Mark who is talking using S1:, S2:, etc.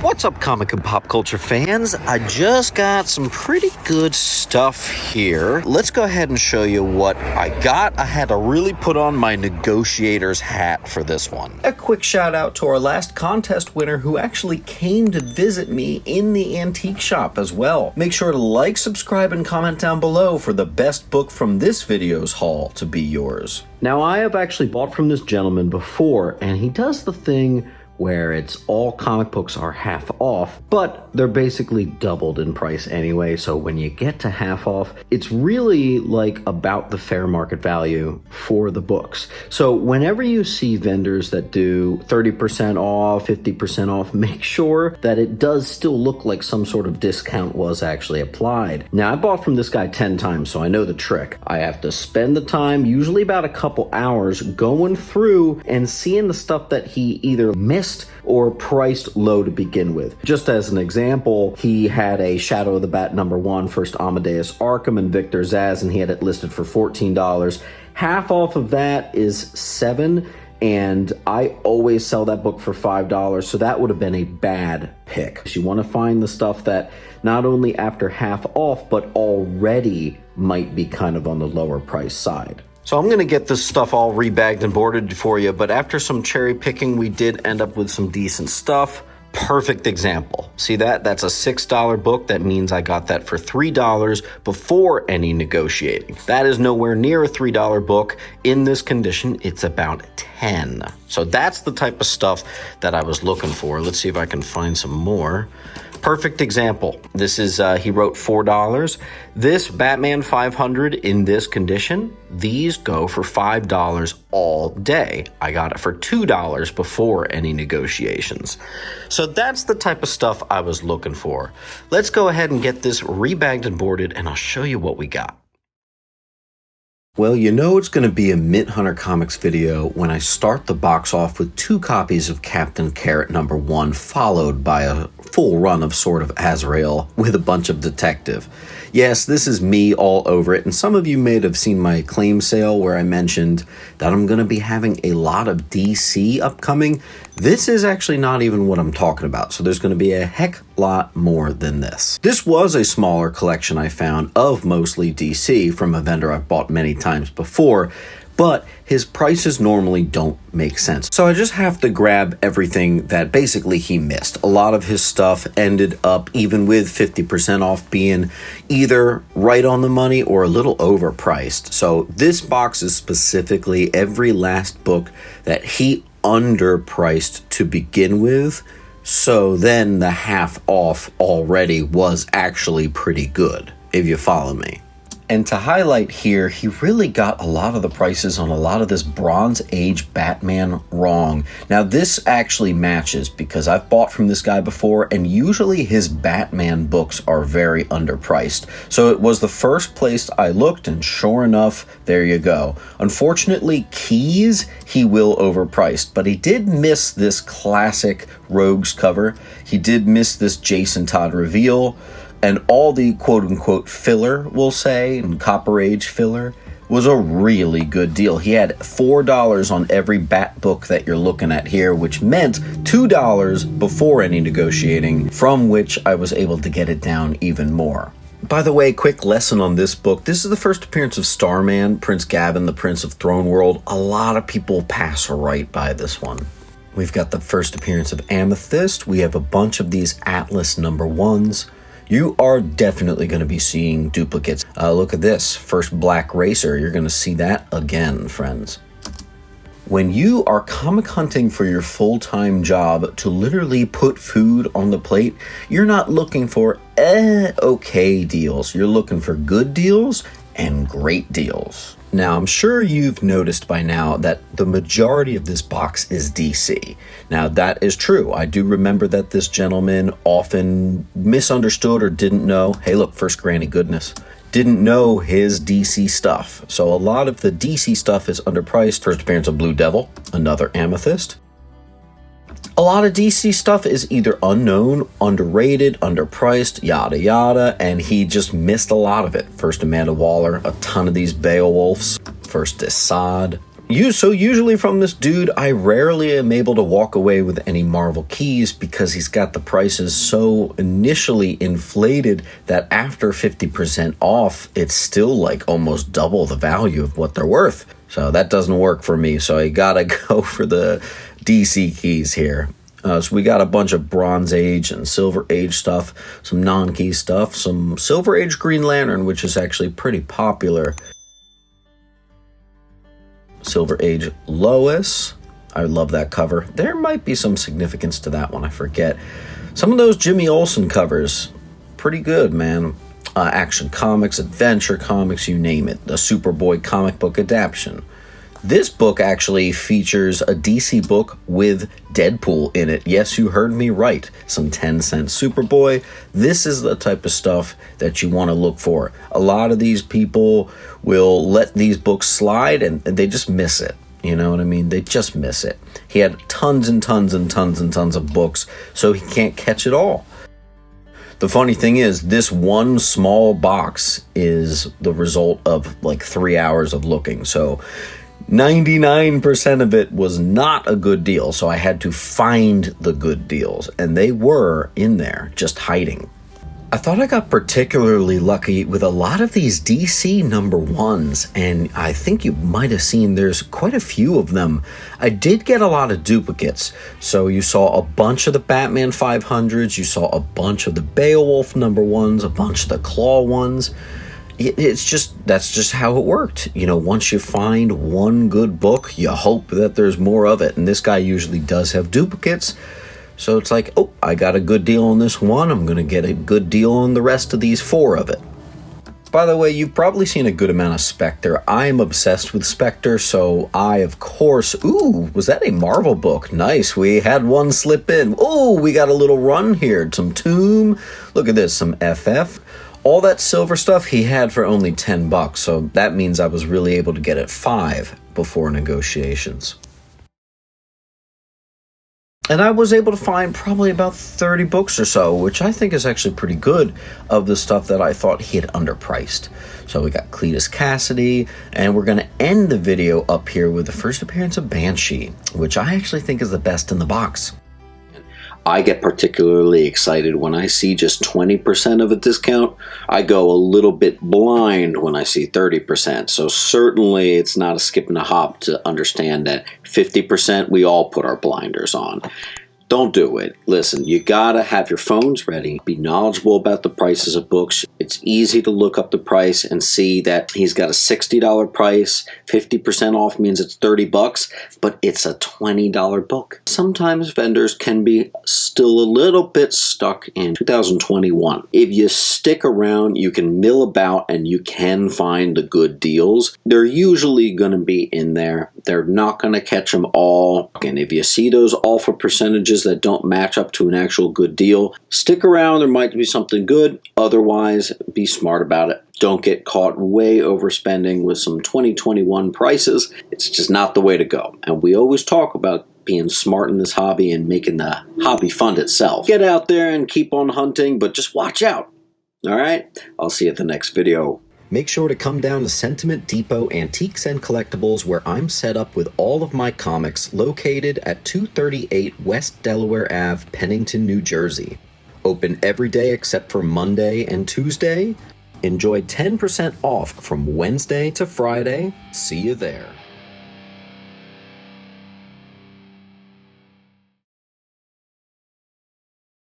S1: What's up, comic and pop culture fans? I just got some pretty good stuff here. Let's go ahead and show you what I got. I had to really put on my negotiator's hat for this one. A quick shout out to our last contest winner who actually came to visit me in the antique shop as well. Make sure to like, subscribe, and comment down below for the best book from this video's haul to be yours. Now, I have actually bought from this gentleman before, and he does the thing where it's all comic books are half off, but they're basically doubled in price anyway, so when you get to half off, it's really like about the fair market value for the books. So whenever you see vendors that do 30% off, 50% off, make sure that it does still look like some sort of discount was actually applied. Now, I bought from this guy 10 times, so I know the trick. I have to spend the time, usually about a couple hours, going through and seeing the stuff that he either missed or priced low to begin with. Just as an example, he had a Shadow of the Bat #1, First Amadeus Arkham and Victor Zsasz, and he had it listed for $14. Half off of that is $7, and I always sell that book for $5, so that would have been a bad pick. So you want to find the stuff that not only after half off, but already might be kind of on the lower price side. So I'm going to get this stuff all rebagged and boarded for you, but after some cherry picking, we did end up with some decent stuff. Perfect example. See that? That's a $6 book. That means I got that for $3 before any negotiating. That is nowhere near a $3 book. In this condition, it's about 10. So that's the type of stuff that I was looking for. Let's see if I can find some more. Perfect example. This is, he wrote $4. This Batman 500 in this condition, these go for $5 all day. I got it for $2 before any negotiations. So that's the type of stuff I was looking for. Let's go ahead and get this rebagged and boarded, and I'll show you what we got. Well, you know it's going to be a Mint Hunter Comics video when I start the box off with 2 copies of Captain Carrot #1, followed by a full run of Sword of Azrael with a bunch of Detective. Yes, this is me all over it, and some of you may have seen my claim sale where I mentioned that I'm going to be having a lot of DC upcoming. This is actually not even what I'm talking about, so there's going to be a heck lot more than this. This was a smaller collection I found of mostly DC from a vendor I've bought many times before, but his prices normally don't make sense. So I just have to grab everything that basically he missed. A lot of his stuff ended up, even with 50% off, being either right on the money or a little overpriced. So this box is specifically every last book that he underpriced to begin with. So then the half off already was actually pretty good, if you follow me. And to highlight here, he really got a lot of the prices on a lot of this Bronze Age Batman wrong. Now, this actually matches because I've bought from this guy before, and usually his Batman books are very underpriced. So it was the first place I looked, and sure enough, there you go. Unfortunately, Keys, he will overpriced, but he did miss this classic Rogues cover. He did miss this Jason Todd reveal. And all the quote-unquote filler, we'll say, and Copper Age filler, was a really good deal. He had $4 on every Bat book that you're looking at here, which meant $2 before any negotiating, from which I was able to get it down even more. By the way, quick lesson on this book. This is the first appearance of Starman, Prince Gavin, the Prince of Throne World. A lot of people pass right by this one. We've got the first appearance of Amethyst. We have a bunch of these Atlas #1s. You are definitely going to be seeing duplicates. Look at this, first Black Racer. You're going to see that again, friends. When you are comic hunting for your full-time job to literally put food on the plate, you're not looking for okay deals. You're looking for good deals and great deals. Now, I'm sure you've noticed by now that the majority of this box is DC. Now, that is true. I do remember that this gentleman often misunderstood or didn't know. Hey, look, first Granny Goodness. Didn't know his DC stuff. So a lot of the DC stuff is underpriced. First appearance of Blue Devil, another Amethyst. A lot of DC stuff is either unknown, underrated, underpriced, yada yada, and he just missed a lot of it. First Amanda Waller, a ton of these Beowulfs. First Assad. Usually from this dude, I rarely am able to walk away with any Marvel keys because he's got the prices so initially inflated that after 50% off, it's still like almost double the value of what they're worth. So that doesn't work for me. So I gotta go for the DC keys here. So we got a bunch of Bronze Age and Silver Age stuff, some non-key stuff, some Silver Age Green Lantern, which is actually pretty popular. Silver Age Lois. I love that cover. There might be some significance to that one, I forget. Some of those Jimmy Olsen covers, pretty good, man. Action Comics, Adventure Comics, you name it. The Superboy comic book adaptation. This book actually features a DC book with Deadpool in it. Yes, you heard me right. Some 10-cent Superboy. This is the type of stuff that you want to look for. A lot of these people will let these books slide and they just miss it. You know what I mean? They just miss it. He had tons and tons and tons and tons of books, so he can't catch it all. The funny thing is, this one small box is the result of like 3 hours of looking. So 99% of it was not a good deal, so I had to find the good deals, and they were in there, just hiding. I thought I got particularly lucky with a lot of these DC number ones, and I think you might have seen there's quite a few of them. I did get a lot of duplicates, so you saw a bunch of the Batman 500s, you saw a bunch of the Beowulf number ones, a bunch of the Claw ones. That's just how it worked. You know, once you find one good book, you hope that there's more of it. And this guy usually does have duplicates. So it's like, oh, I got a good deal on this one. I'm going to get a good deal on the rest of these 4 of it. By the way, you've probably seen a good amount of Spectre. I am obsessed with Spectre, so I, of course... Ooh, was that a Marvel book? Nice, we had one slip in. Ooh, we got a little run here. Some Tomb. Look at this, some FF. All that silver stuff he had for only $10, so that means I was really able to get it 5 before negotiations. And I was able to find probably about 30 books or so, which I think is actually pretty good of the stuff that I thought he had underpriced. So we got Cletus Cassidy, and we're going to end the video up here with the first appearance of Banshee, which I actually think is the best in the box. I get particularly excited when I see just 20% of a discount. I go a little bit blind when I see 30%. So certainly it's not a skip and a hop to understand that 50% we all put our blinders on. Don't do it. Listen, you gotta have your phones ready. Be knowledgeable about the prices of books. It's easy to look up the price and see that he's got a $60 price. 50% off means it's $30, but it's a $20 book. Sometimes vendors can be still a little bit stuck in 2021. If you stick around, you can mill about and you can find the good deals. They're usually gonna be in there. They're not gonna catch them all. And if you see those offer percentages that don't match up to an actual good deal, stick around. There might be something good. Otherwise, be smart about it. Don't get caught way overspending with some 2021 prices. It's just not the way to go. And we always talk about being smart in this hobby and making the hobby fund itself. Get out there and keep on hunting, but just watch out. All right? I'll see you at the next video. Make sure to come down to Sentiment Depot Antiques and Collectibles, where I'm set up with all of my comics, located at 238 West Delaware Ave, Pennington, New Jersey. Open every day except for Monday and Tuesday. Enjoy 10% off from Wednesday to Friday. See you there.